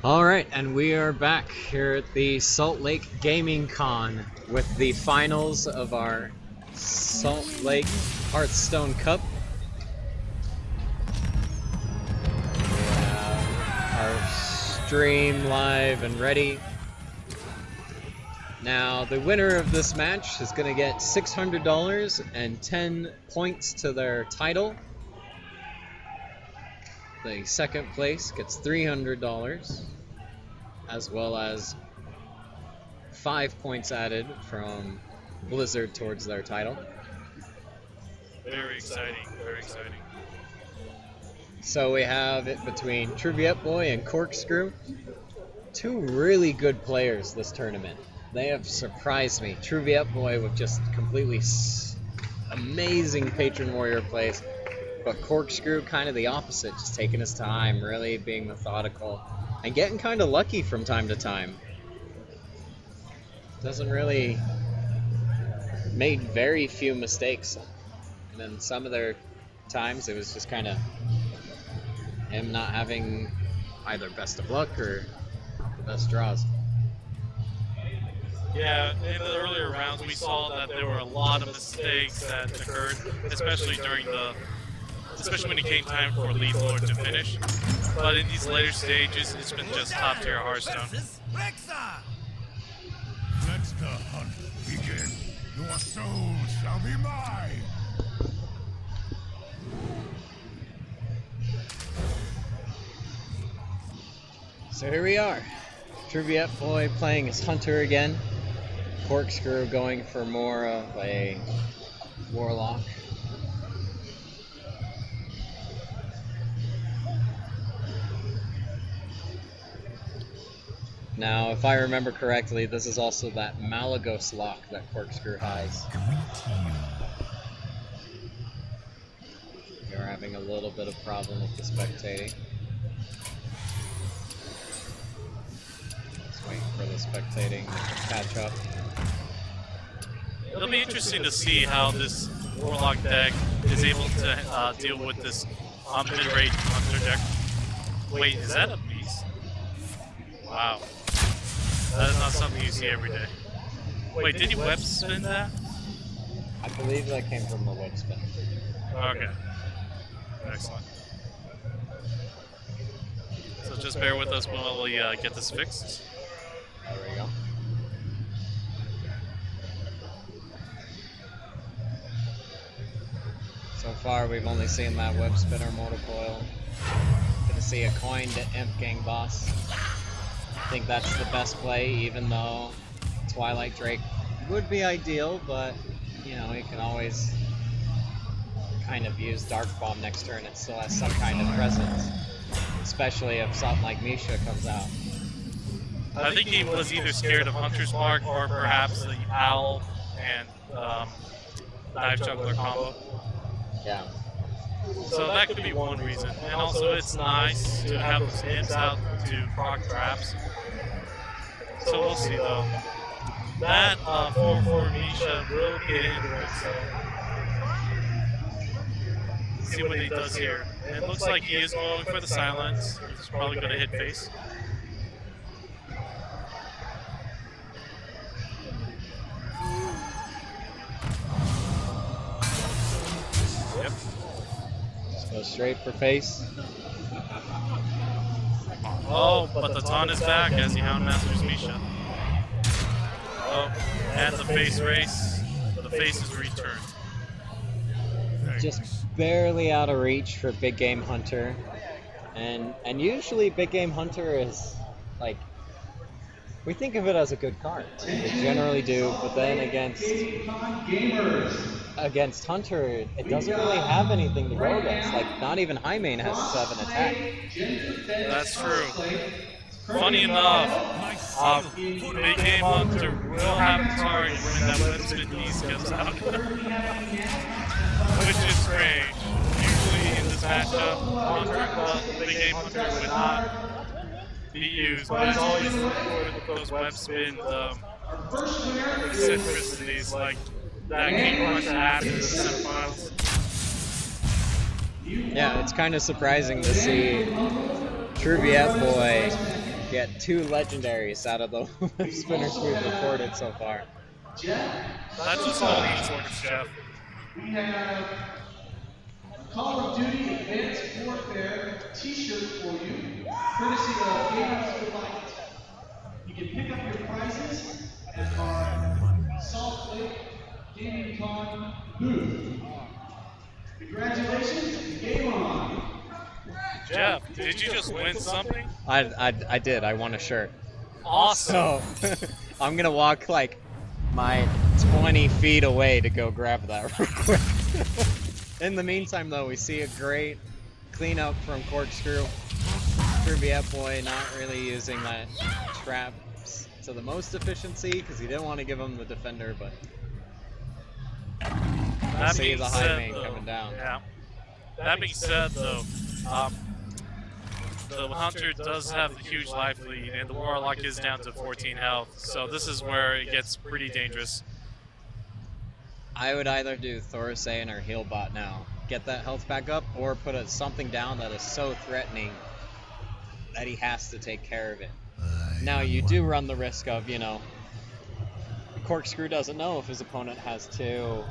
Alright, and we are back here at the Salt Lake Gaming Con with the finals of our Salt Lake Hearthstone Cup. We have our stream live and ready. Now, the winner of this match is going to get $600 and 10 points to their title. The second place gets $300, as well as 5 points added from Blizzard towards their title. Very exciting, very exciting. So we have it between Truvietboi and CorkScrew. Two really good players this tournament. They have surprised me. Truvietboi with just completely amazing Patron Warrior plays. But CorkScrew kind of the opposite, just taking his time, really being methodical, and getting kind of lucky from time to time. Doesn't really made very few mistakes, and then some of their times it was just kind of him not having either best of luck or the best draws. Yeah, in the earlier rounds we saw that there were a lot of mistakes that occurred, especially when it came time for Lead Lord to finish. But in these later stages, it's been just top tier Hearthstone. Let the hunt begin. Your soul shall be mine. So here we are. Truvietboi playing as Hunter again. CorkScrew going for more of a Warlock. Now, if I remember correctly, this is also that Malagos lock that CorkScrew has. You're having a little bit of problem with the spectating. Let's wait for the spectating to catch up. It'll be interesting to see how this Warlock deck is able to deal with this mid-range Hunter deck. Wait, is that a beast? Wow. That is not something you see every day. Wait, did you web spin that? I believe that came from the web spin. Okay. Excellent. So just bear with us while we get this fixed. There we go. So far, we've only seen that web spinner mortal coil. Gonna see a coin to Imp Gang Boss. I think that's the best play, even though Twilight Drake would be ideal, but you know, you can always kind of use Dark Bomb next turn. It still has some kind of presence, especially if something like Misha comes out. I think he was either scared of Hunter's Mark or perhaps the Owl and Dive Juggler combo. Yeah. So that could be one reason. And also it's nice to have those imps out to proc traps. So we'll see though. That 4-4 Misha will get into it, so see what he does here. And it looks like he is going for the silence. He's probably going to hit face. Yep. Just go straight for face. Oh, but the taunt is back as he Houndmasters Misha. Oh, and the face race, but the face is returned. Just barely out of reach for Big Game Hunter. And usually Big Game Hunter is like, we think of it as a good card. We generally do, but then against Hunter, it doesn't really have anything to go against. Like, not even High Main has 7 attack. That's true. Funny enough, Big Game Hunter will have a target when that web spin piece comes out. Which is strange. Usually in this matchup, Big Game Hunter would not be used, but it's always with those web spin eccentricities like that King Hunter after the semifinals. Yeah, it's kind of surprising to see Truvietboi get 2 legendaries out of the spinners we've recorded so far. That's just all he needs, Jeff. We have a Call of Duty Advanced Warfare t-shirt for you, courtesy of Gamers Delight. You can pick up your prizes at our Salt Lake Gaming Con booth. Congratulations, game on! Jeff, did you just win something? I did. I won a shirt. Awesome. So I'm gonna walk like my 20 feet away to go grab that real quick. In the meantime, though, we see a great cleanup from CorkScrew. Truvietboi not really using that traps to the most efficiency because he didn't want to give him the defender, but I see the high main coming down. Yeah. That being said, though, the Hunter does have the huge life lead, and the Warlock is down to 14 health, so this is where it gets pretty dangerous. I would either do Thorstein or Healbot now. Get that health back up, or put something down that is so threatening that he has to take care of it. Now, you do run the risk of, you know, CorkScrew doesn't know if his opponent has to,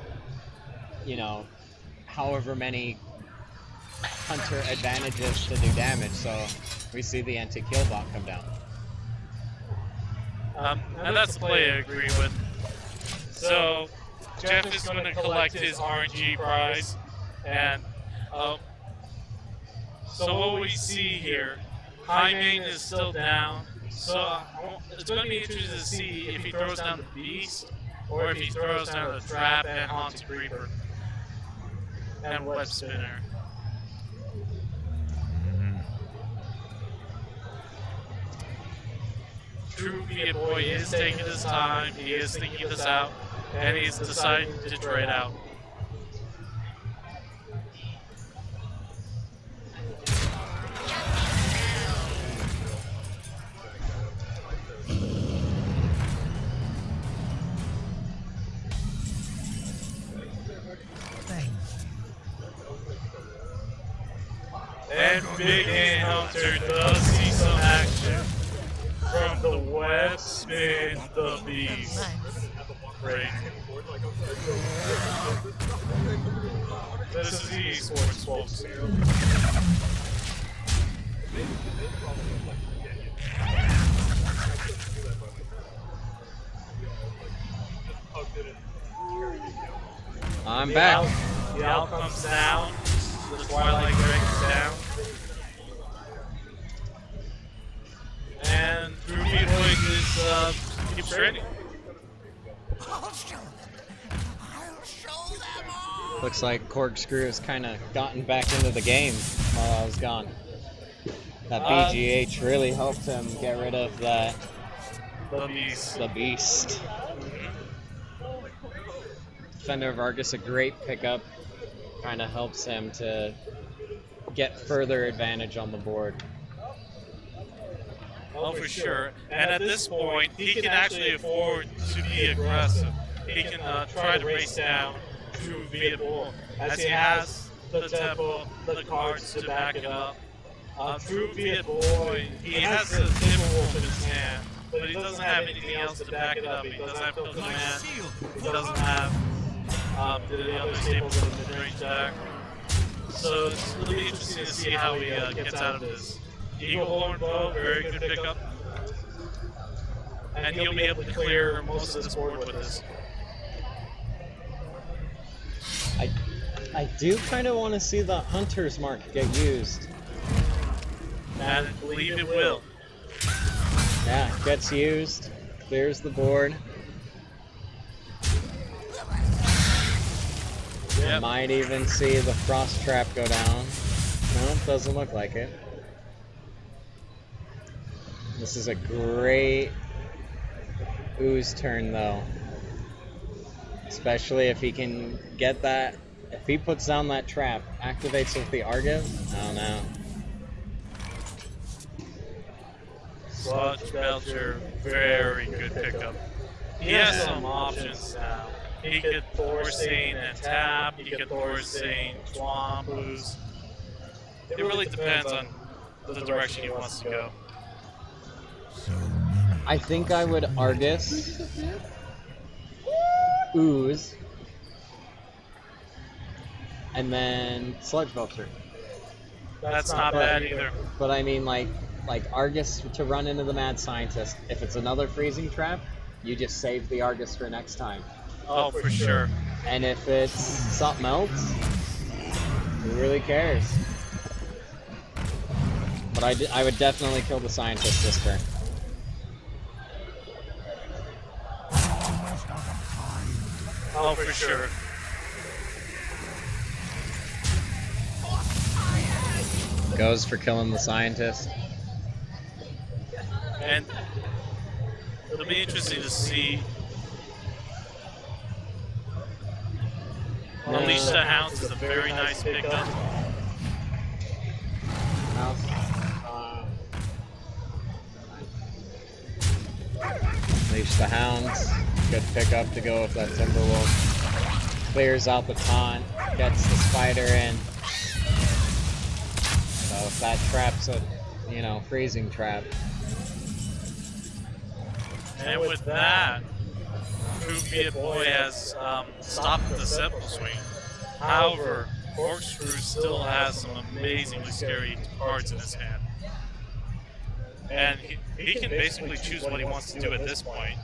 you know, however many Hunter advantages to do damage, so we see the anti-kill bot come down. And that's the play I agree with. So Jeff is going to collect his RNG prize, and so what we see here, high main is still down, so it's going to be interesting to see if he throws down the beast, or if he throws down the trap and haunted creeper and web spinner. Truvietboi is taking his time, he is thinking this out, and he's deciding to trade out. And Big Hand Hunter does see some action from the web spin the beast. Great. This is esports, folks. I'm back. The owl comes down. The Twilight breaks down. And Truvietboi keeps trading. I'll show them. I'll show them all. Looks like CorkScrew has kind of gotten back into the game while I was gone. That BGH really helped him get rid of that. The beast. Defender of Argus, a great pickup. Kind of helps him to get further advantage on the board. Oh, for sure. And at this point, he can actually afford to be aggressive. He can try to race down Truvietboi, as he has the tempo, the cards to back it up. Truvietboi, he has the Timberwolf in his hand, but he doesn't have anything else to back it up. He doesn't have Pilgrim Man. He doesn't have the other staples of the mid-range deck. So it's really be interesting to see how he gets out of this. Eagle Horn Bow, very good pickup. And he'll be able to clear most of this board with this. I do kind of want to see the Hunter's Mark get used. And I believe it will. Yeah, gets used, clears the board. Yep. Might even see the Frost Trap go down. No, doesn't look like it. This is a great Ooze turn, though. Especially if he can get that. If he puts down that trap, activates with the Argo. Oh no. Sludge Belcher, very good pickup. He has some options now. He could Thorstein and tap, he could Thorstein, Swamp, Ooze. It really depends on the direction he wants to go. I think I would Argus, Ooze, and then Sludge Vulture. That's not bad either. But I mean, like Argus to run into the Mad Scientist. If it's another freezing trap, you just save the Argus for next time. Oh, for sure. And if it's something else, who really cares? But I would definitely kill the Scientist this turn. Oh, for sure. Goes for killing the Scientist. And it'll be interesting to see. Unleash the Hounds is a very nice pickup. Unleash the Hounds. Good pickup to go with that Timberwolf. Clears out the taunt. Gets the spider in. So if that trap's a, freezing trap. And with that, Truvietboi has stopped the Sepal Swing. However, CorkScrew still has some amazingly scary cards in his hand. And he can basically choose what he wants to do at this point.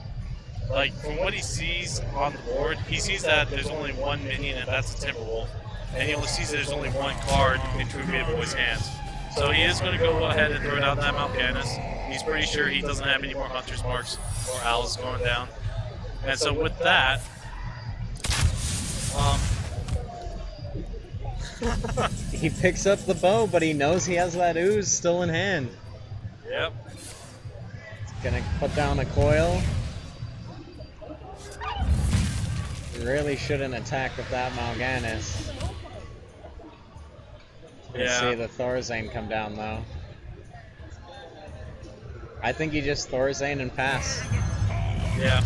Like, from what he sees on the board, he sees that there's only one minion, and that's a Timberwolf. And he only sees that there's only one card in Truvietboi's hands. So he is going to go ahead and throw down that Mal'Ganis. He's pretty sure he doesn't have any more Hunter's Marks or Owls going down. And so with that, he picks up the bow, but he knows he has that Ooze still in hand. Yep. He's gonna put down a coil. Really shouldn't attack with that Mal'Ganis. Yeah. See the Thorazane come down though. I think you just Thorazane and pass. Yeah.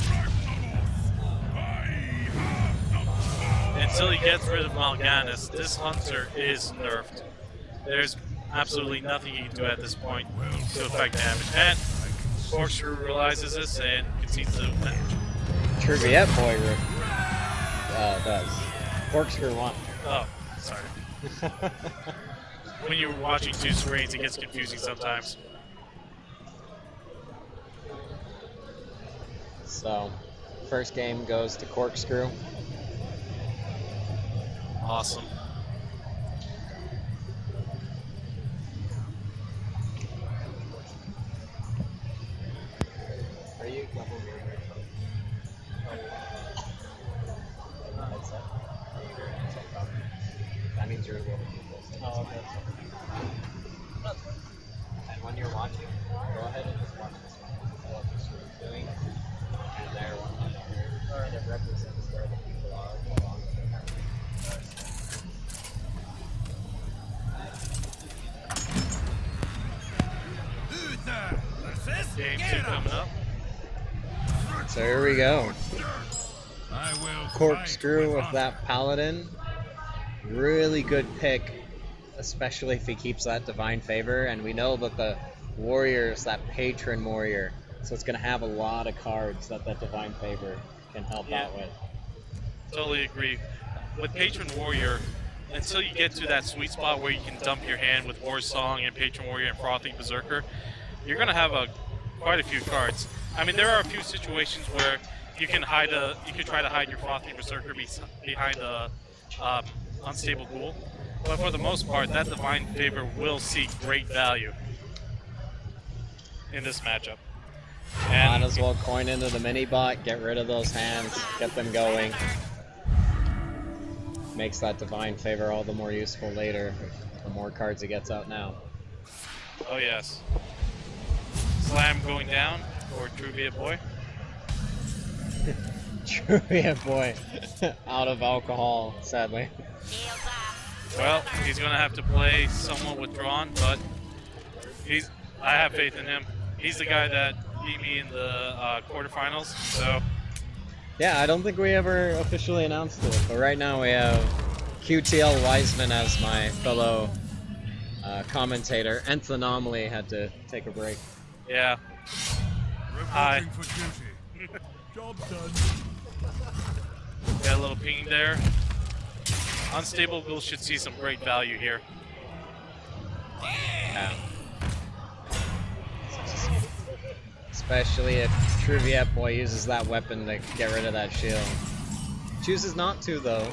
Until he gets rid of Mal'Ganis, this Hunter is nerfed. There's absolutely nothing he can do at this point to affect damage. And CorkScrew realizes this and concedes the match. Truvietboi does. CorkScrew won. Oh, sorry. When you're watching two screens, it gets confusing sometimes. So, first game goes to CorkScrew. Awesome. Are you that means you're able to do this. Oh, okay. And when you're watching, go ahead and just watch this one. What the screen's doing. And there, one another. And it represents where the people are along the Game 2 coming up. So here we go. I will CorkScrew with that Paladin. Really good pick, especially if he keeps that Divine Favor. And we know that the Warrior is that Patron Warrior, so it's going to have a lot of cards that Divine Favor can help out with. Totally agree. With Patron Warrior, until you get to that sweet spot where you can dump your hand with War Song and Patron Warrior and Frothing Berserker, you're going to have quite a few cards. I mean, there are a few situations where you can try to hide your Frothing Berserker behind a unstable ghoul, but for the most part, that Divine Favor will see great value in this matchup. And might as well coin into the mini bot, get rid of those hands, get them going. Makes that Divine Favor all the more useful later, the more cards he gets out now. Oh yes. Slam going down for Truvietboi. Truvietboi out of alcohol, sadly. Well, he's going to have to play somewhat withdrawn, but I have faith in him. He's the guy that beat me in the quarterfinals, so... Yeah, I don't think we ever officially announced it, but right now we have QTL Wiseman as my fellow commentator. Nth Anomaly had to take a break. Yeah. Hi. Reporting for duty. Job done. Got a little ping there. Unstable Ghoul should see some great value here. Yeah. Especially if Truvietboi uses that weapon to get rid of that shield. Chooses not to, though.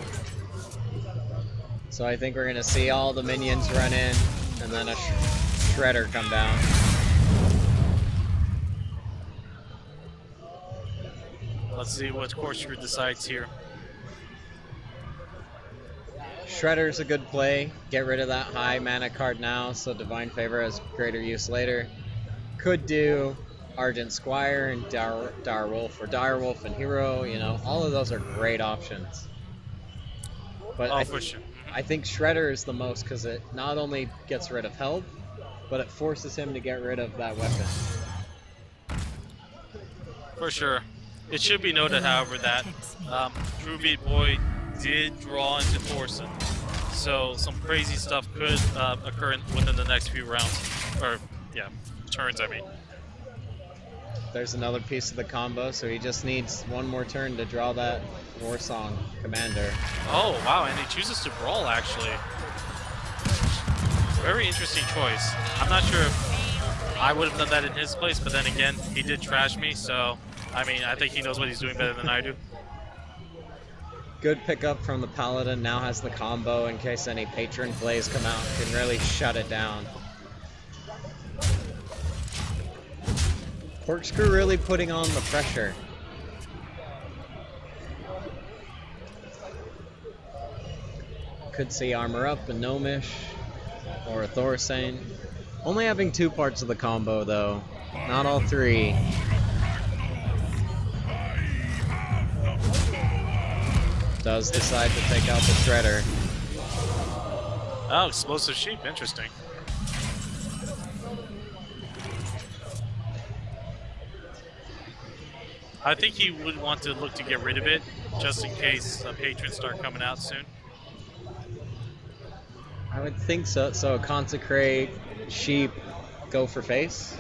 So I think we're going to see all the minions run in, and then a Shredder come down. Let's see what CorkScrew decides here. Shredder's a good play. Get rid of that high mana card now, so Divine Favor has greater use later. Could do Argent Squire and Direwolf, or Direwolf and Hero, you know, all of those are great options. But For sure. I think Shredder is the most, because it not only gets rid of health, but it forces him to get rid of that weapon. For sure. It should be noted, however, that Truvietboi did draw into Thorson, so some crazy stuff could occur within the next few rounds, or yeah, turns. I mean. There's another piece of the combo, so he just needs one more turn to draw that Warsong Commander. Oh wow, and he chooses to brawl actually. Very interesting choice. I'm not sure if I would have done that in his place, but then again, he did trash me, so I mean, I think he knows what he's doing better than I do. Good pickup from the Paladin, now has the combo in case any patron plays come out, can really shut it down. CorkScrew really putting on the pressure. Could see Armor Up, a Gnomish, or a Thorsane. Only having 2 parts of the combo though, not all 3. Does decide to take out the Shredder. Oh, Explosive Sheep, interesting. I think he would want to look to get rid of it, just in case patrons start coming out soon. I would think so. So Consecrate, Sheep, go for face?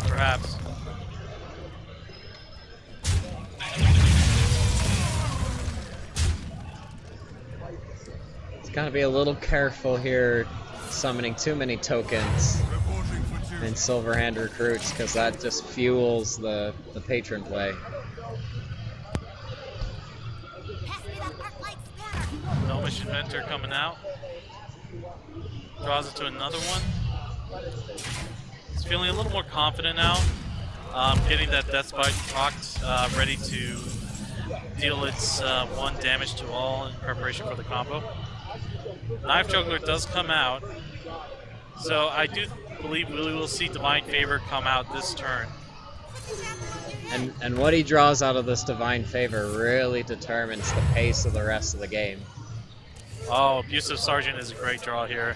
Perhaps. It's gotta be a little careful here, summoning too many tokens and Silverhand recruits, because that just fuels the patron play. Gnomish Inventor coming out. Draws it to another one. He's feeling a little more confident now. Getting that Deathbite procced, ready to deal its 1 damage to all in preparation for the combo. Knife Juggler does come out. So I do believe we will see Divine Favor come out this turn. And what he draws out of this Divine Favor really determines the pace of the rest of the game. Oh, Abusive Sergeant is a great draw here.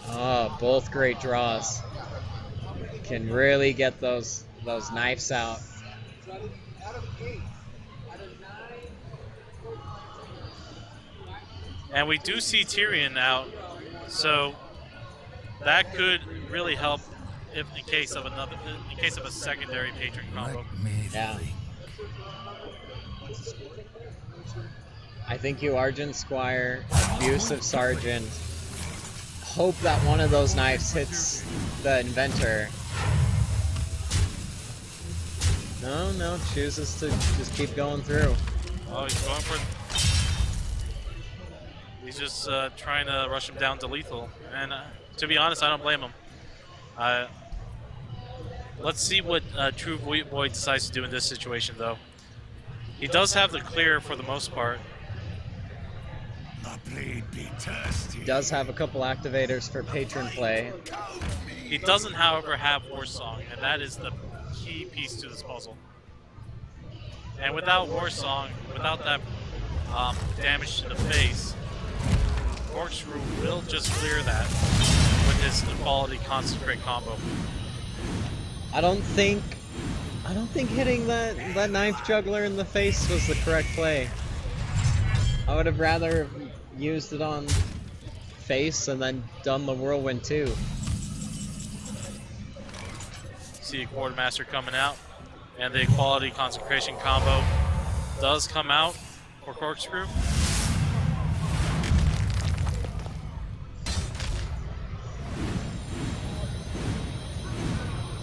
Oh, both great draws. Can really get those knives out. And we do see Tyrion out, so that could really help if in case of a secondary patron combo. Yeah. I think you Argent Squire, Abusive Sergeant. Hope that one of those knives hits the Inventor. No, chooses to just keep going through. Oh, he's going for... He's just trying to rush him down to lethal. And to be honest, I don't blame him. Let's see what Truvietboi decides to do in this situation, though. He does have the clear for the most part. He does have a couple activators for patron play. He doesn't, however, have Warsong, and that is the key piece to this puzzle. And without Warsong, without that damage to the face, CorkScrew will just clear that with his quality Consecrate combo. I don't think hitting that Knife Juggler in the face was the correct play. I would have rather used it on face and then done the Whirlwind too. see a Quartermaster coming out, and the Equality Consecration combo does come out for CorkScrew.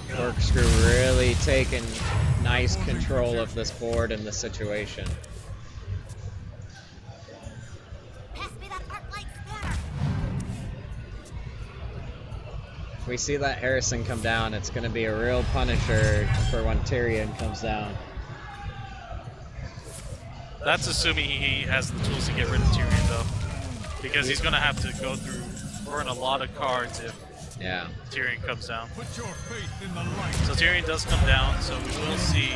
CorkScrew really taking nice control of this board and the situation. If we see that Harrison come down, it's going to be a real punisher for when Tyrion comes down. That's assuming he has the tools to get rid of Tyrion, though, because he's going to have to go through, burn a lot of cards if Tyrion comes down. Put your faith in the light. So Tyrion does come down, so we will see.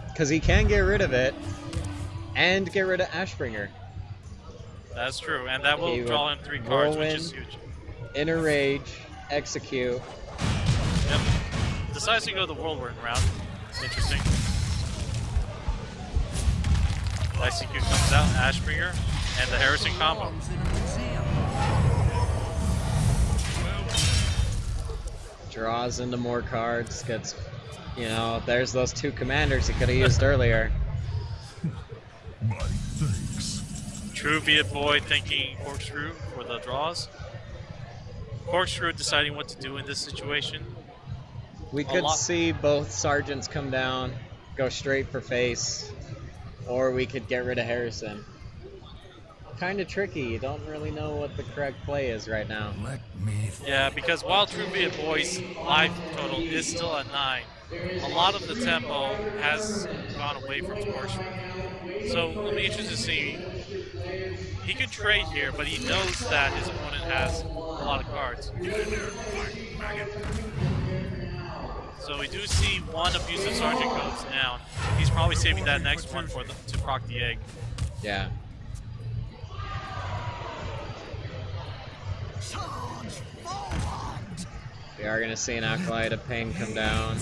Because he can get rid of it and get rid of Ashbringer. That's true, and that will draw him 3 cards, which is huge. Inner Rage, execute. Yep. Decides to go the Whirlwind route. Interesting. ICQ comes out, Ashbringer, and the Harrison combo. Draws into more cards, gets, you know, there's those 2 commanders he could have used earlier. My thanks. Truvietboi thinking CorkScrew for the draws. CorkScrew deciding what to do in this situation. We could see both sergeants come down, go straight for face, or we could get rid of Harrison. Kind of tricky. You don't really know what the correct play is right now. Let me. Yeah, because while Truvietboi's life total is still at 9, a lot of the tempo has gone away from CorkScrew. So it'll be interesting to see. He could trade here, but he knows that his opponent has a lot of cards. So we do see one abusive sergeant goes down. He's probably saving that next one for to proc the egg. Yeah. We are going to see an Acolyte of Pain come down.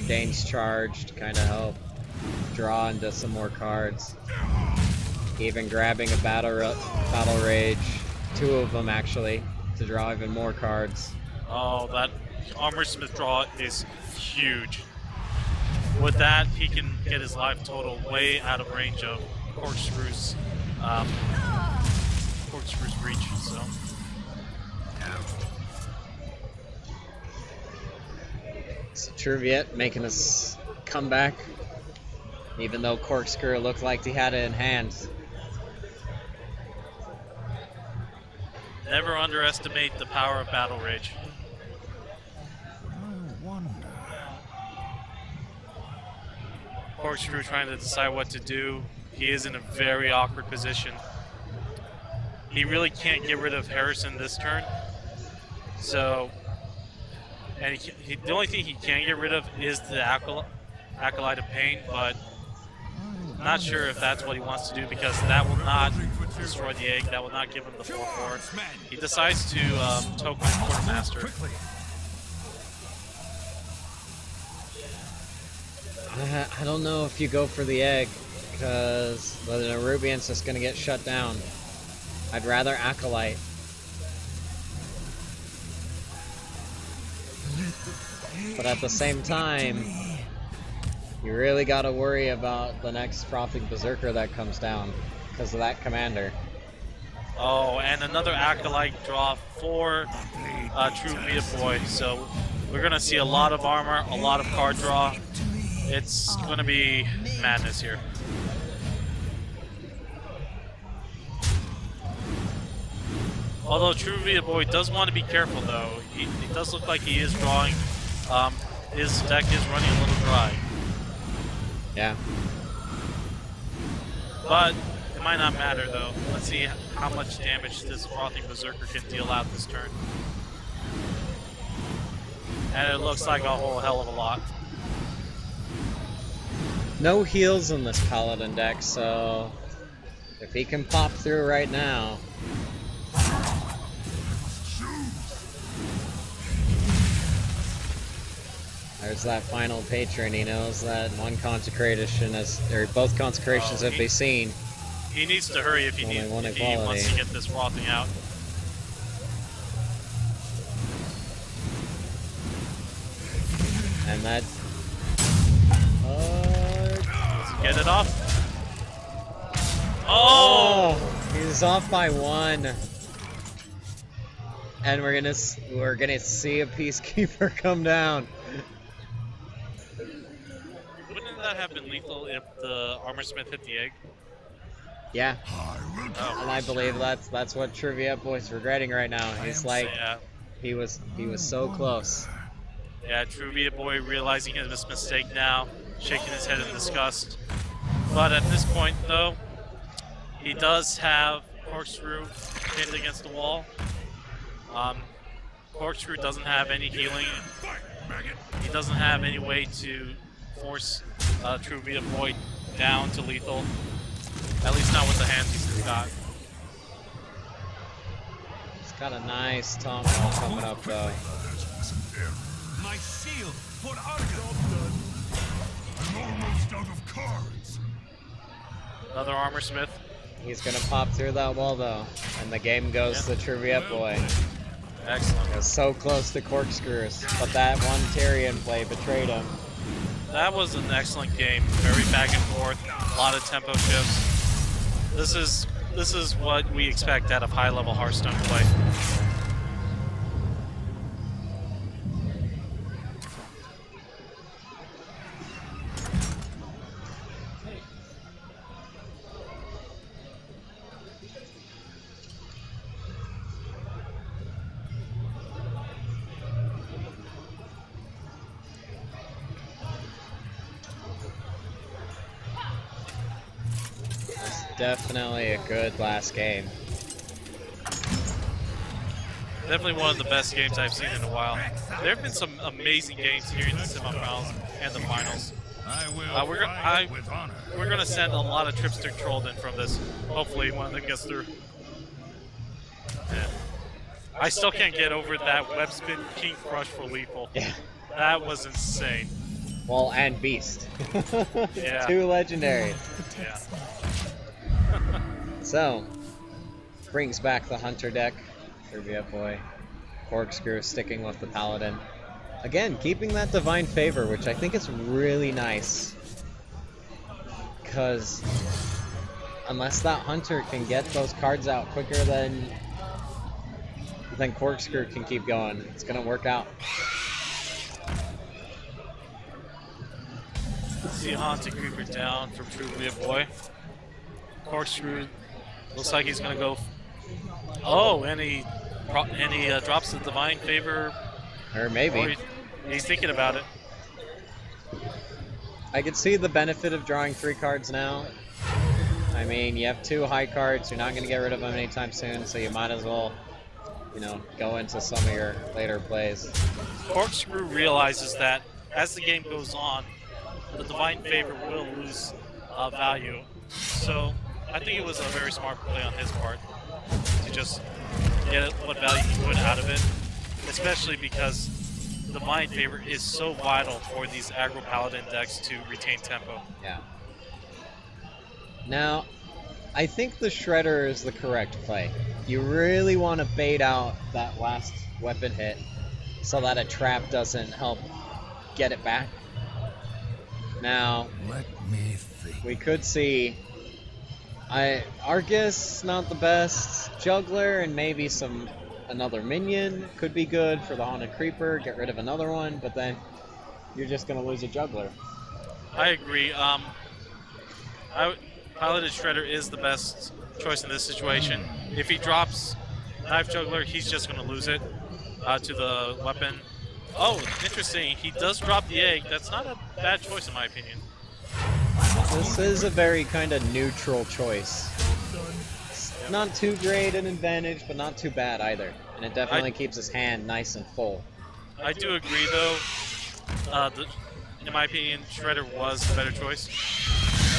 Dane's charged, kind of help draw into some more cards. Even grabbing a Battle Rage, 2 of them actually, to draw even more cards. Oh, that Armorsmith draw is huge. With that, he can get his life total way out of range of CorkScrew's reach. So. So Truviet making his comeback, even though CorkScrew looked like he had it in hand. Never underestimate the power of Battle Rage. I wonder. CorkScrew trying to decide what to do. He is in a very awkward position. He really can't get rid of Harrison this turn. So, and the only thing he can get rid of is the Acolyte of Pain, but I'm not sure if that's what he wants to do, because that will not destroy the egg. That will not give him the 4/4. He decides to token Quartermaster. I don't know if you go for the egg, because the Nerubian's just going to get shut down. I'd rather Acolyte. But at the same time, you really got to worry about the next Frothing Berserker that comes down because of that commander. Oh, and another Acolyte draw for Truvietboi. So we're going to see a lot of armor, a lot of card draw. It's going to be madness here. Although Truvietboi does want to be careful, though. He does look like he is drawing. His deck is running a little dry. Yeah. But it might not matter, though. Let's see how much damage this Frothing Berserker can deal out this turn. And it looks like a whole hell of a lot. No heals in this Paladin deck, so if he can pop through right now. There's that final patron. He knows that one consecration is, or both consecrations have been seen. He needs to hurry if he wants to get this Frothing out. And that... Get it off. Oh! He's off by 1. And we're gonna see a Peacekeeper come down. Wouldn't that have been lethal if the Armor Smith hit the egg? Yeah. And I believe that's what Truvietboi's regretting right now. He's like, Yeah. he was so close. Yeah, Truvietboi realizing his mistake now, shaking his head in disgust. But at this point, though, he does have CorkScrew pinned against the wall. CorkScrew doesn't have any healing. He doesn't have any way to force Truvietboi down to lethal. At least not with the hands he's got. He's got a nice Tom ball coming up, though. My shield for Argus. I'm almost out of cards. Another Armor Smith. He's gonna pop through that wall, though, and the game goes to Truvietboi. Excellent. He was so close to corkscrews, but that one Tyrion play betrayed him. That was an excellent game. Very back and forth. A lot of tempo shifts. This is what we expect out of high-level Hearthstone play. Definitely a good last game. Definitely one of the best games I've seen in a while. There have been some amazing games here in the semifinals and the finals. We're going to send a lot of trips to Trollden from this. Hopefully one of them gets through. Yeah. I still can't get over that web spin King Crush for lethal. Yeah. That was insane. Well, and Beast. Yeah. 2 legendaries. Yeah. So, brings back the Hunter deck. Truvietboi. CorkScrew sticking with the Paladin. Again, keeping that Divine Favor, which I think is really nice. Because unless that Hunter can get those cards out quicker than CorkScrew can keep going, it's going to work out. See a Haunted Creeper down from Truvietboi. CorkScrew looks like he's going to go. Oh, and he drops the Divine Favor. Or maybe. Or he's thinking about it. I could see the benefit of drawing 3 cards now. I mean, you have 2 high cards. You're not going to get rid of them anytime soon, so you might as well, you know, go into some of your later plays. CorkScrew realizes that as the game goes on, the Divine Favor will lose value. So I think it was a very smart play on his part to just get what value he could out of it, especially because the Divine Favor is so vital for these aggro Paladin decks to retain tempo. Yeah. Now, I think the Shredder is the correct play. You really want to bait out that last weapon hit so that a trap doesn't help get it back. Now, Let me think. we could see Argus, not the best. Juggler and maybe another minion could be good for the Haunted Creeper. Get rid of another one, but then you're just going to lose a Juggler. I agree. Paladin Shredder is the best choice in this situation. If he drops Knife Juggler, he's just going to lose it to the weapon. Oh, interesting. He does drop the egg. That's not a bad choice in my opinion. This is a very kind of neutral choice. It's not too great an advantage, but not too bad either. And it definitely keeps his hand nice and full. I do agree, though. In my opinion, Shredder was the better choice.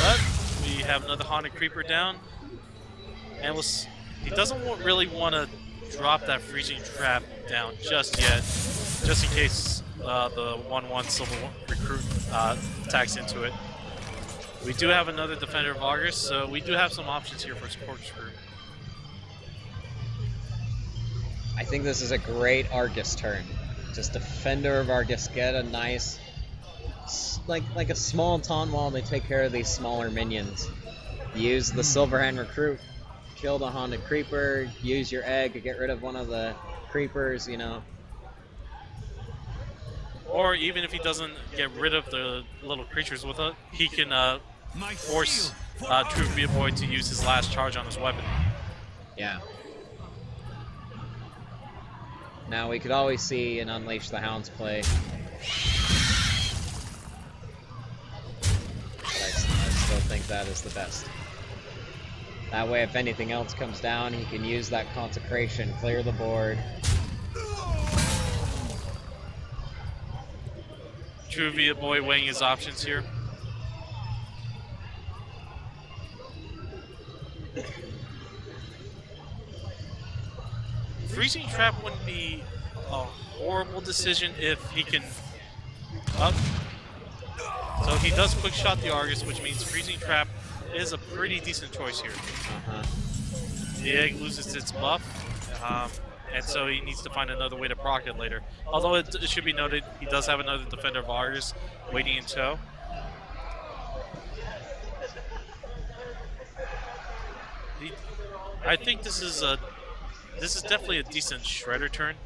But we have another Haunted Creeper down. And he doesn't really want to drop that Freezing Trap down just yet. Just in case the 1/1 Silver Recruit attacks into it. We do have another Defender of Argus, so we do have some options here for CorkScrew. I think this is a great Argus turn. Just Defender of Argus, get a nice like a small taunt wall to take care of these smaller minions. Use the Silverhand Recruit, kill the Haunted Creeper, use your egg to get rid of one of the creepers, you know. Or even if he doesn't get rid of the little creatures with it, he can force Truvietboi to use his last charge on his weapon. Yeah. Now we could always see an Unleash the Hounds play. But I still think that is the best. That way, if anything else comes down, he can use that Consecration, clear the board. Truvietboi weighing his options here. Freezing Trap wouldn't be a horrible decision if he can up. So he does quick shot the Argus, which means Freezing Trap is a pretty decent choice here. The egg loses its buff, and so he needs to find another way to proc it later. Although it should be noted, he does have another Defender of Argus waiting in tow. I think this is definitely a decent Shredder turn.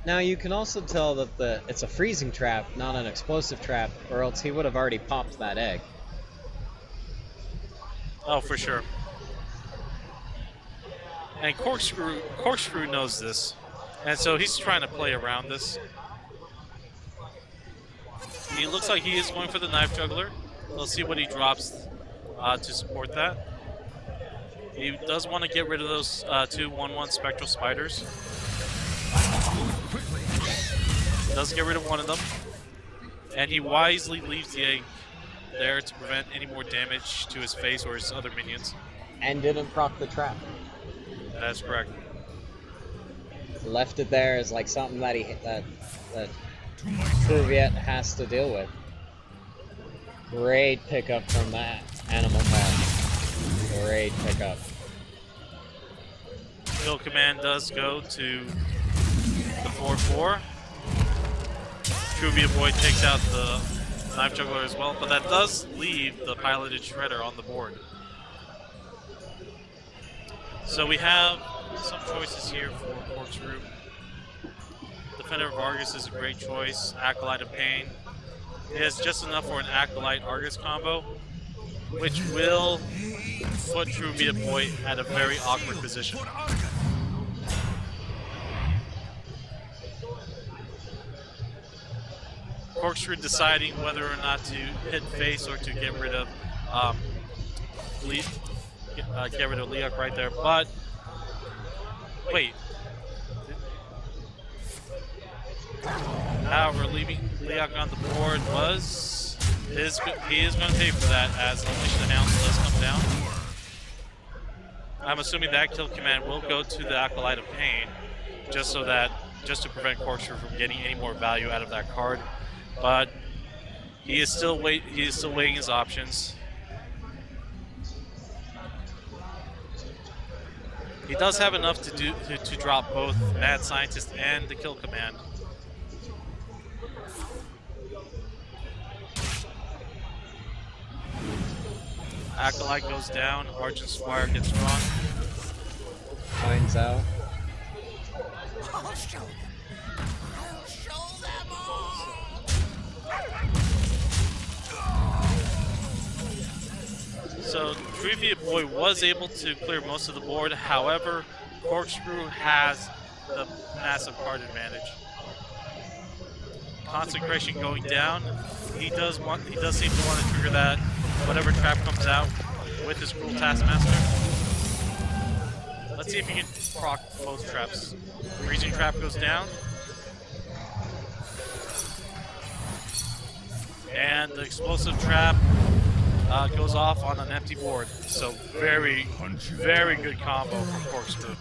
Now you can also tell that it's a freezing trap, not an explosive trap, or else he would have already popped that egg. Oh, for sure. And CorkScrew knows this, and so he's trying to play around this. He looks like he is going for the Knife Juggler. We'll see what he drops to support that. He does want to get rid of those two 1/1 Spectral Spiders. Does get rid of one of them, and he wisely leaves the egg there to prevent any more damage to his face or his other minions. And didn't proc the trap. That's correct. Left it there as like something that that Truviet has to deal with. Great pickup from that animal pack. Great pickup. Kill command does go to the 4/4. Truvietboi takes out the Knife Juggler as well, but that does leave the piloted Shredder on the board. So we have some choices here for CorkScrew. Defender of Argus is a great choice. Acolyte of Pain. It has just enough for an Acolyte Argus combo, which will put Truvietboi at a very awkward position. CorkScrew deciding whether or not to hit face or to get rid of Leok right there, but wait. However, leaving Leok on the board he is going to pay for that as Unleash the Hounds does come down. I'm assuming that kill command will go to the Acolyte of Pain, just to prevent CorkScrew from getting any more value out of that card. But he is still weighing his options. He does have enough to drop both Mad Scientist and the kill command. Acolyte goes down, Argent Squire gets drawn. Finds out. I'll show them. I'll show them all. So Truvietboi was able to clear most of the board. However, CorkScrew has the massive card advantage. Consecration going down. He does seem to want to trigger that whatever trap comes out with his Cruel Taskmaster. Let's see if he can proc both traps. Freezing Trap goes down. And the Explosive Trap goes off on an empty board. So very, very good combo from CorkScrew.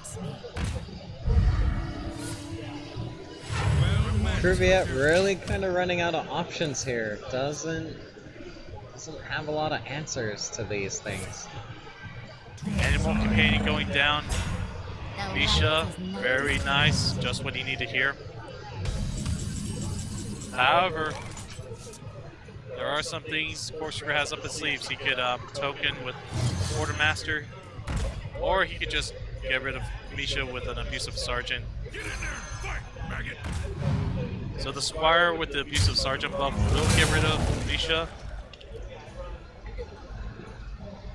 Truviet really kind of running out of options here. Doesn't have a lot of answers to these things. Animal Companion going down. Misha, very nice, just what he needed here. However, there are some things CorkScrew has up his sleeves. He could token with Quartermaster, or he could just get rid of Misha with an Abusive Sergeant. Get in there, fight, maggot. So the Squire with the Abusive Sergeant buff will get rid of Misha.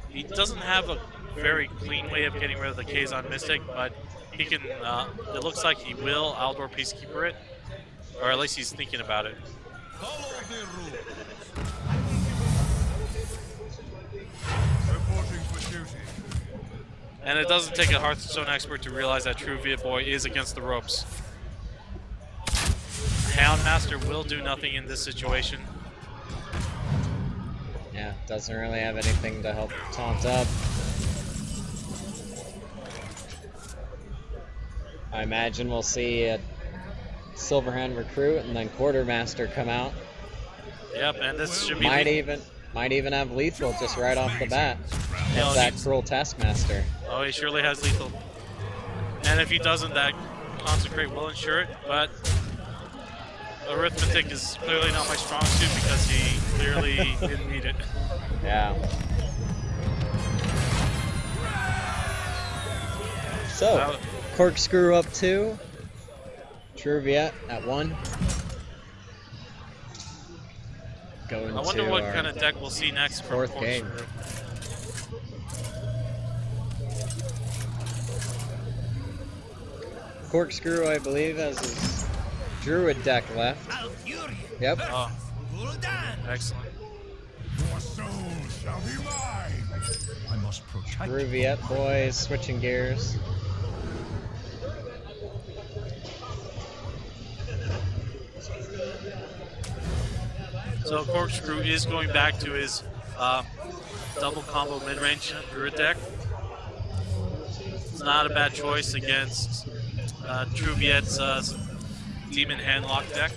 He doesn't have a very clean way of getting rid of the Kazon Mystic, but he can, it looks like he will Outdoor Peacekeeper it, or at least he's thinking about it. Follow the rules. Reporting for duty. And it doesn't take a Hearthstone expert to realize that Truvietboi is against the ropes. Houndmaster will do nothing in this situation. Yeah, doesn't really have anything to help taunt up. I imagine we'll see a Silverhand recruit and then Quartermaster come out. Yep, and this should be might even have lethal just right off the bat. No, If that cruel Taskmaster. Oh, he surely has lethal. And if he doesn't, that Consecrate will ensure it, but Arithmetic is clearly not my strong suit because he clearly didn't need it. Yeah. So, CorkScrew up 2. Truviet at 1. Going I wonder to what our kind of deck we'll see next from fourth game. CorkScrew. CorkScrew, I believe, has his Druid deck left. Yep. Oh, excellent. Your soul shall be mine. I must protect. Truvietboi is switching gears. So CorkScrew is going back to his double combo mid-range Druid deck. It's not a bad choice against Truviet's Demon Handlock deck.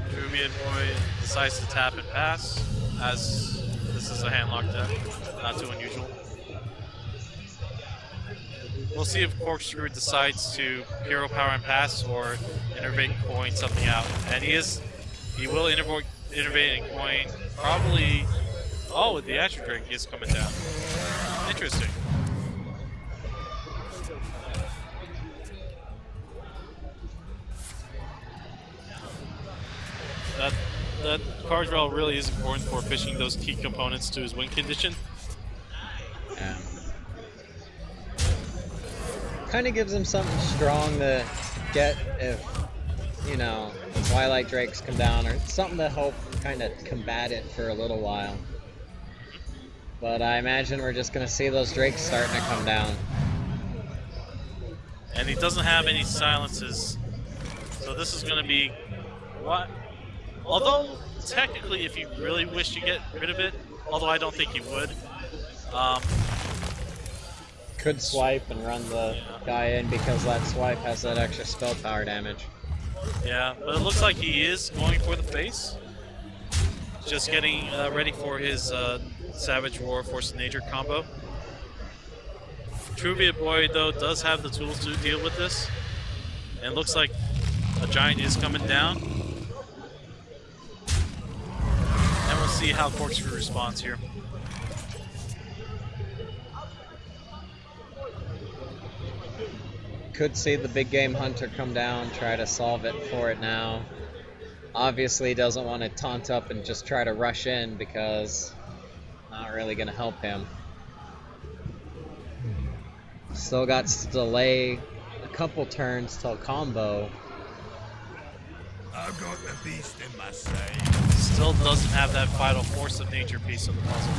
Truvietboi decides to tap and pass, as this is a handlock deck, not too unusual. We'll see if CorkScrew decides to hero power and pass or innervate and coin something out. And he will innervate and coin probably. Oh, the Astro Drake is coming down. Interesting. That card draw really is important for fishing those key components to his win condition. Yeah. Kind of gives him something strong to get if, you know, Twilight Drakes come down, or something to help kind of combat it for a little while. But I imagine we're just going to see those Drakes starting to come down. And he doesn't have any silences, so this is going to be what? Although technically, if you really wish to get rid of it, although I don't think he would. Could swipe and run the guy in because that swipe has that extra spell power damage. Yeah, but it looks like he is going for the face. Just getting ready for his Savage Roar Force of Nature combo. Truvietboi, though, does have the tools to deal with this. And it looks like a giant is coming down. And we'll see how CorkScrew responds here. Could see the big game hunter come down, try to solve it for it now. Obviously doesn't want to taunt up and just try to rush in because not really going to help him. Still got to delay a couple turns till combo. I've got the beast in my sight. Still doesn't have that vital Force of Nature piece of the puzzle.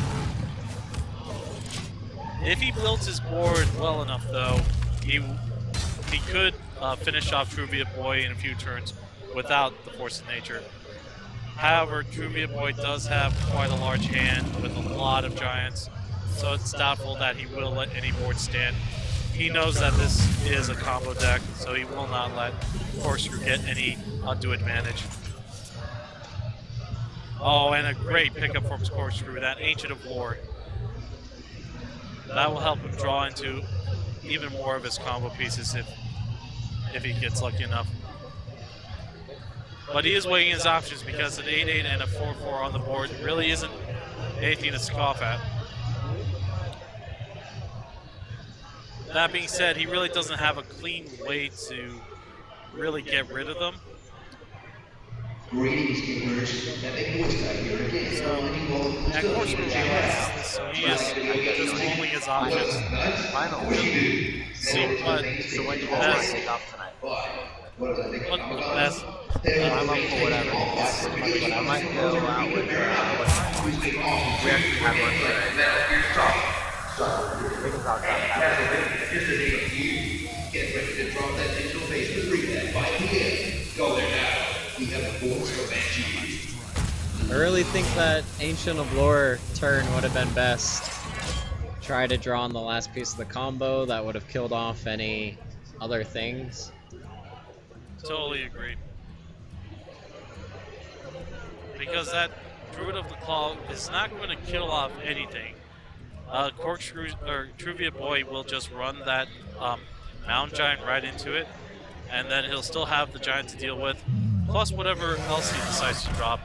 If he builds his board well enough, though, he could finish off Truvietboi in a few turns without the Force of Nature. However, Truvietboi does have quite a large hand with a lot of giants, so it's doubtful that he will let any board stand. He knows that this is a combo deck, so he will not let CorkScrew get any undue advantage. Oh, and a great pickup from CorkScrew, that Ancient of War. That will help him draw into even more of his combo pieces if he gets lucky enough. But he is weighing his options because an 8-8 and a 4-4 on the board really isn't anything to scoff at. That being said, he really doesn't have a clean way to really get rid of them. Greetings, gamers. Epic voice guy here again. So, and CorkScrew realizes this, so he is just rolling his options. Finally. See what So when you the want to best, take off tonight? what the best I'm up for whatever. I might go out with we actually have one today. We can talk about that. Just to name a few. Get ready to drop that digital base with read at 5 p.m. Go there now. We have a voice for Banshee. I really think that Ancient of Lore turn would have been best. Try to draw on the last piece of the combo, that would have killed off any other things. Totally agree. Because that Druid of the Claw is not going to kill off anything. CorkScrew or Truvietboi will just run that Mound Giant right into it, and then he'll still have the Giant to deal with, plus whatever else he decides to drop.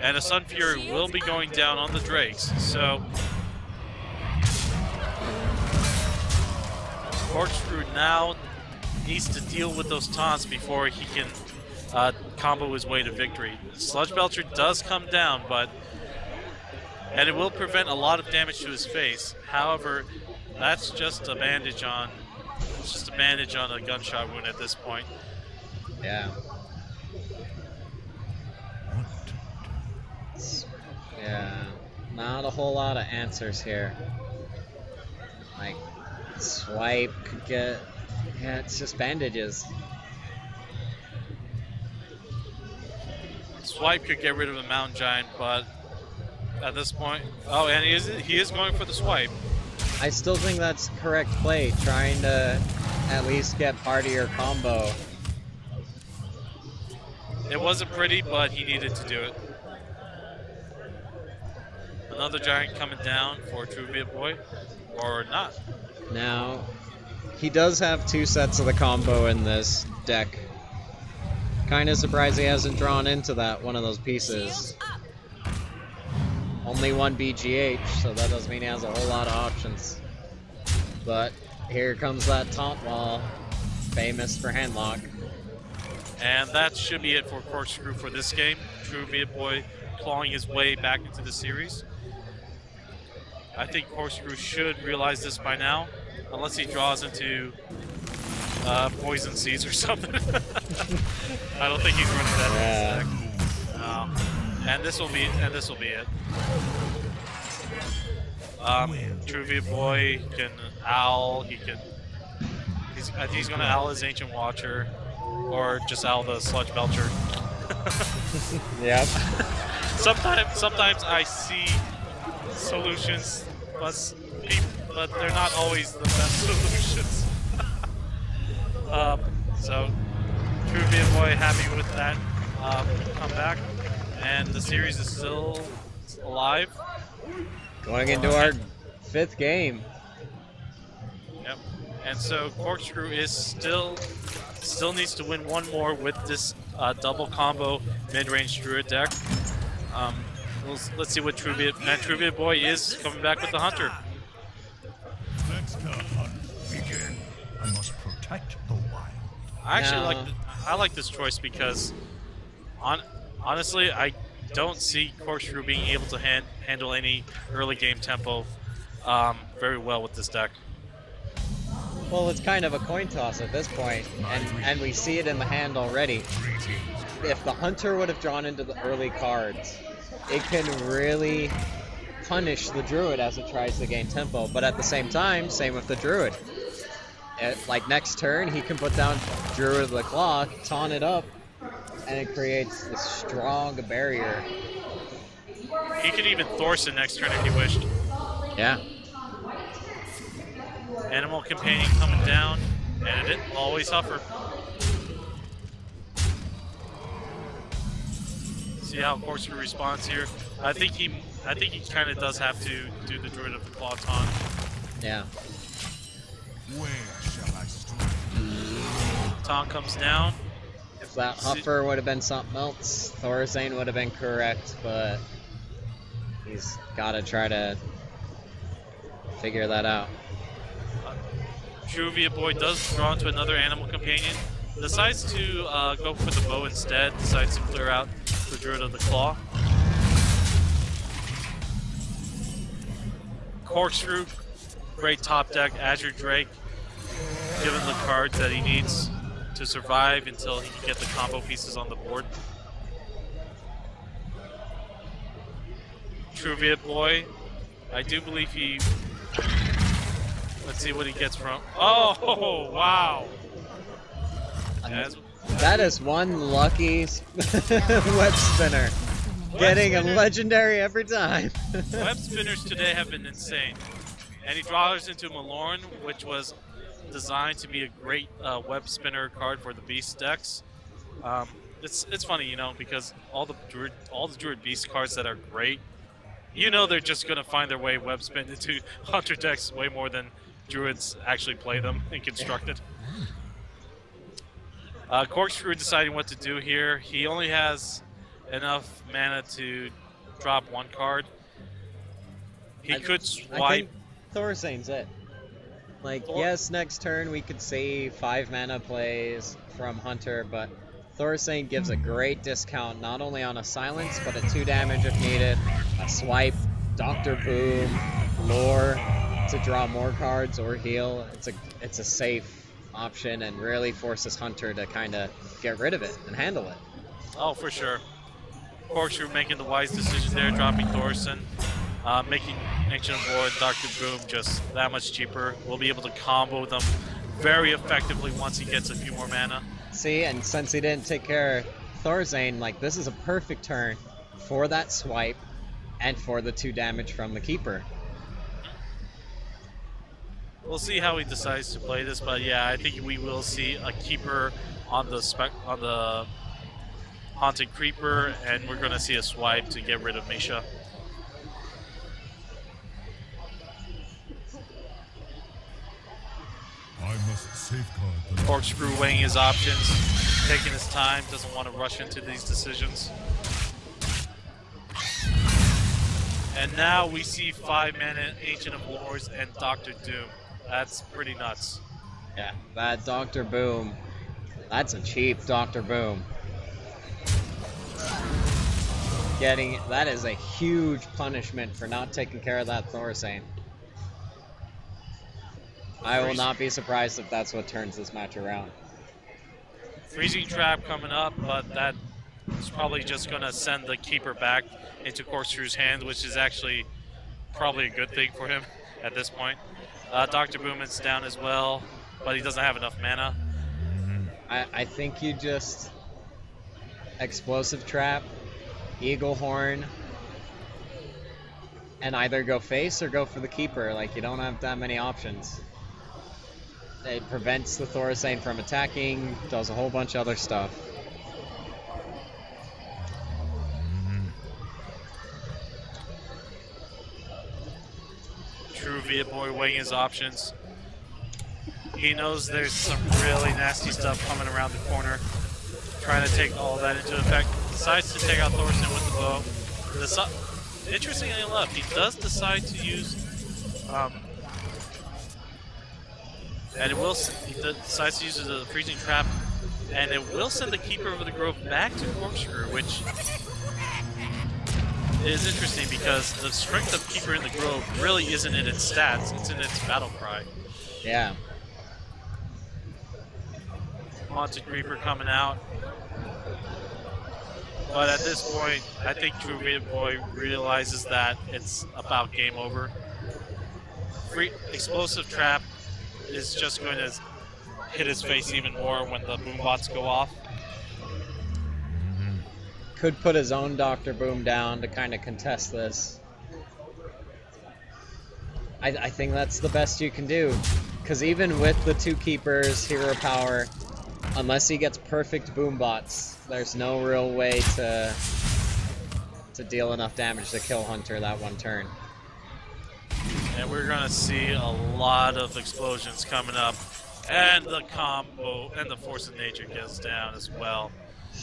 And a Sun Fury will be going down on the Drakes, so CorkScrew now needs to deal with those taunts before he can combo his way to victory. Sludge Belcher does come down, and it will prevent a lot of damage to his face. However, that's just a bandage on. It's just a bandage on a gunshot wound at this point. Yeah. Yeah. Not a whole lot of answers here. Like, swipe could get. Yeah, it's just bandages. Swipe could get rid of a Mountain Giant, but at this point, oh, and he is going for the swipe. I still think that's correct play, trying to at least get part of your combo. It wasn't pretty, but he needed to do it. Another Giant coming down for Truvietboi, or not. Now, he does have 2 sets of the combo in this deck. Kind of surprised he hasn't drawn into that one of those pieces. Only 1 BGH, so that doesn't mean he has a whole lot of options. But here comes that taunt wall, famous for handlock. And that should be it for CorkScrew for this game. Truvietboi clawing his way back into the series. I think CorkScrew should realize this by now, unless he draws into Poison Seeds or something. I don't think he's running that in this deck. And this will be it. Truvietboi can owl. I think he's gonna owl his Ancient Watcher, or just owl the Sludge Belcher. Yep. Sometimes I see solutions, but they're not always the best solutions. So Truvietboi happy with that comeback, and the series is still alive. Going into our 5th game. Yep. And so CorkScrew is still needs to win one more with this double combo mid-range Druid deck. Let's see what Truvietboi is coming back with the Hunter. Let the hunt begin. I must protect the wild. I actually like this choice because, honestly, I don't see CorkScrew being able to handle any early game tempo very well with this deck. Well, it's kind of a coin toss at this point, and we see it in the hand already. If the Hunter would have drawn into the early cards, it can really punish the Druid as it tries to gain tempo, but at the same time, same with the Druid. Like next turn, he can put down Druid of the Claw, taunt it up, and it creates a strong barrier. He could even Thorson next turn if he wished. Yeah. Animal Companion coming down, and it always Huffer. See how CorkScrew responds here. I think he kind of does have to do the Druid of the Claw taunt. Yeah. Where shall I strike? Taunt comes down. If that Huffer would have been something else, Thorazane would have been correct, but he's got to try to figure that out. Truvietboi does draw into another animal companion. Decides to go for the bow instead. Decides to clear out the Druid of the Claw. CorkScrew, great top deck. Azure Drake, given the cards that he needs to survive until he can get the combo pieces on the board. Truvietboi, I do believe he... Let's see what he gets from... Oh, wow! That is one lucky web spinner. Getting a legendary every time. Web spinners today have been insane. And he draws into Malorn, which was designed to be a great web spinner card for the Beast decks. It's funny, you know, because all the Druid Beast cards that are great, you know, they're just gonna find their way web spin into Hunter decks way more than Druids actually play them and construct it. CorkScrew deciding what to do here. He only has enough mana to drop one card. He could swipe. I think Thorzane's it. Like, yes, next turn we could see 5 mana plays from Hunter, but Thorazane gives a great discount not only on a silence, but a 2 damage if needed, a swipe, Dr. Boom, lore to draw more cards or heal. It's a safe option and really forces Hunter to kind of get rid of it and handle it. Oh, for sure. CorkScrew making the wise decision there, dropping Thorson, making Ancient of War and Dr. Boom just that much cheaper. We'll be able to combo them very effectively once he gets a few more mana. See, and since he didn't take care of Thorazane, like, this is a perfect turn for that swipe and for the 2 damage from the Keeper. We'll see how he decides to play this, but yeah, I think we will see a Keeper on the Haunted Creeper, and we're going to see a swipe to get rid of Misha. I must safeguard the CorkScrew weighing his options, taking his time, doesn't want to rush into these decisions. And now we see 5 mana Ancient of Wars and Dr. Doom. That's pretty nuts. Yeah, that Dr. Boom, that's a cheap Dr. Boom. That is a huge punishment for not taking care of that Thorazane. I will not be surprised if that's what turns this match around. Freezing Trap coming up, but that is probably just going to send the Keeper back into CorkScrew's hand, which is actually probably a good thing for him at this point. Dr. Boom is down as well, but he doesn't have enough mana. I think you just Explosive Trap, Eagle Horn, and either go face or go for the Keeper. Like, you don't have that many options. It prevents the Thorazane from attacking, does a whole bunch of other stuff. Truvietboi weighing his options. He knows there's some really nasty stuff coming around the corner. Trying to take all that into effect. Decides to take out Thorson with the bow. Interestingly enough, he does decide to use he decides to use the Freezing Trap, and it will send the Keeper of the Grove back to CorkScrew, which is interesting because the strength of Keeper in the Grove really isn't in its stats, it's in its battle cry. Yeah. Haunted Creeper coming out. But at this point, I think Truvietboi realizes that it's about game over. Explosive Trap is just going to hit his face even more when the boombots go off. Could put his own Dr. Boom down to kind of contest this. I think that's the best you can do. Because even with the 2 Keepers, Hero Power, unless he gets perfect boombots, there's no real way to deal enough damage to kill Hunter that one turn. And we're going to see a lot of explosions coming up. And the combo and the Force of Nature gets down as well.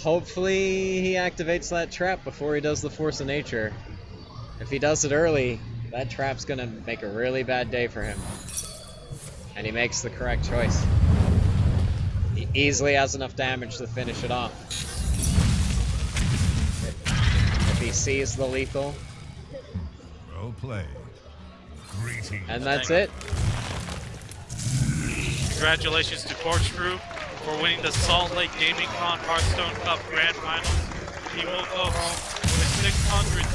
Hopefully he activates that trap before he does the Force of Nature. If he does it early, that trap's going to make a really bad day for him. And he makes the correct choice. He easily has enough damage to finish it off. If he sees the lethal. Well played. Greetings. And that's it. Congratulations to CorkScrew for winning the Salt Lake Gaming Con Hearthstone Cup Grand Finals. He will go home with $600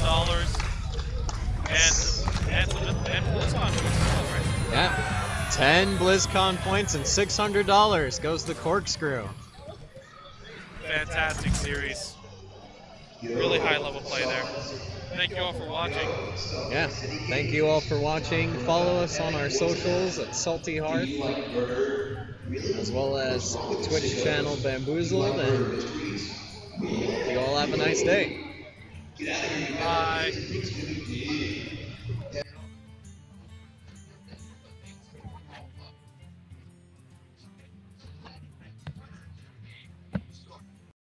and BlizzCon points. Yeah. 10 BlizzCon points and $600 goes to CorkScrew. Fantastic series. Really high level play there. Thank you all for watching. Yeah, thank you all for watching. Follow us on our socials at Salty Hearth, as well as Twitch channel Bamboozald, and you all have a nice day. Bye.